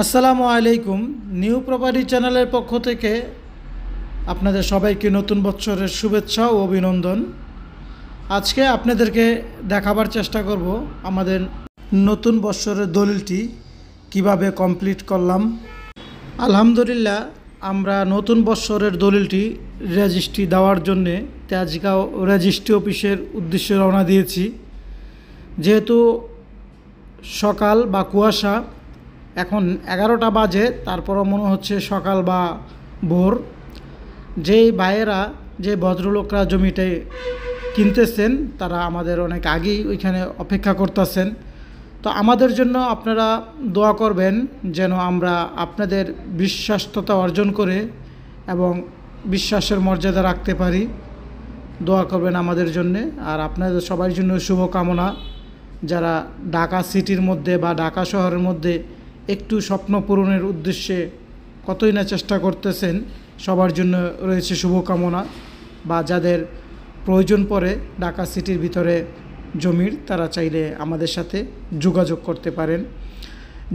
আসসালামু আলাইকুম। New property চ্যানেলের পক্ষ থেকে আপনাদের সবাইকে নতুন বছরের শুভেচ্ছা ও অভিনন্দন। আজকে আপনাদেরকে দেখাবার চেষ্টা করব আমাদের নতুন বছরের দলিলটি কিভাবে কমপ্লিট করলাম। আলহামদুলিল্লাহ, আমরা নতুন বছরের দলিলটি রেজিস্ট্রি দেওয়ার জন্যে তেজগাঁও রেজিস্ট্রি অফিসের উদ্দেশ্যে রওনা দিয়েছি। যেহেতু সকাল বা কুয়াশা, এখন 11টা বাজে, তারপরও মনে হচ্ছে সকাল বা ভোর। যেই ভাইয়েরা, যে ভদ্রলোকরা জমিতে কিনতেছেন, তারা আমাদের অনেক আগেই ওইখানে অপেক্ষা করতেছেন। তো আমাদের জন্য আপনারা দোয়া করবেন যেন আমরা আপনাদের বিশ্বাসতা অর্জন করে এবং বিশ্বাসের মর্যাদা রাখতে পারি। দোয়া করবেন আমাদের জন্যে। আর আপনাদের সবার জন্য শুভকামনা। যারা ঢাকা সিটির মধ্যে বা ঢাকা শহরের মধ্যে একটু স্বপ্ন পূরণের উদ্দেশ্যে কতই না চেষ্টা করতেছেন, সবার জন্য রয়েছে শুভকামনা। বা যাদের প্রয়োজন পড়ে ঢাকা সিটির ভিতরে জমির, তারা চাইলে আমাদের সাথে যোগাযোগ করতে পারেন।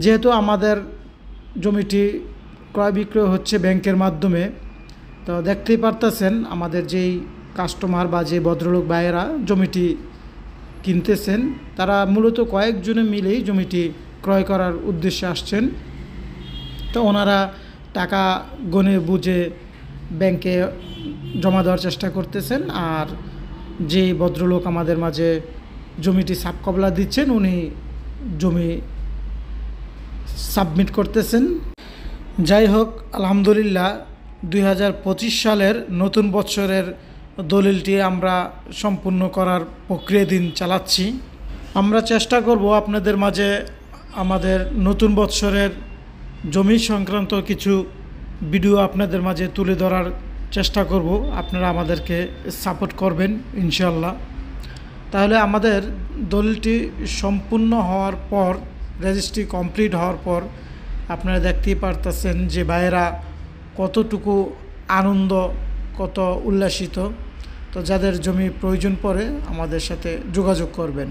যেহেতু আমাদের জমিটি ক্রয় বিক্রয় হচ্ছে ব্যাংকের মাধ্যমে, তো দেখতেই পারতেছেন আমাদের যেই কাস্টমার বা যে ভদ্রলোক ভাইয়েরা জমিটি কিনতেছেন, তারা মূলত কয়েকজনে মিলেই জমিটি ক্রয় করার উদ্দেশ্যে আসছেন। তো ওনারা টাকা গনে বুঝে ব্যাংকে জমা দেওয়ার চেষ্টা করতেছেন। আর যে ভদ্রলোক আমাদের মাঝে জমিটি সাবকবলা দিচ্ছেন, উনি জমি সাবমিট করতেছেন। যাই হোক, আলহামদুলিল্লাহ, 2025 সালের নতুন বছরের দলিলটি আমরা সম্পূর্ণ করার প্রক্রিয়াধীন চালাচ্ছি। আমরা চেষ্টা করব আপনাদের মাঝে আমাদের নতুন বছরের জমি সংক্রান্ত কিছু ভিডিও আপনাদের মাঝে তুলে ধরার চেষ্টা করব। আপনারা আমাদেরকে সাপোর্ট করবেন ইনশাল্লাহ। তাহলে আমাদের দলিলটি সম্পূর্ণ হওয়ার পর, রেজিস্ট্রি কমপ্লিট হওয়ার পর আপনারা দেখতেই পারতেছেন যে ভাইয়েরা কতটুকু আনন্দ, কত উল্লাসিত। তো যাদের জমি প্রয়োজন পড়ে আমাদের সাথে যোগাযোগ করবেন।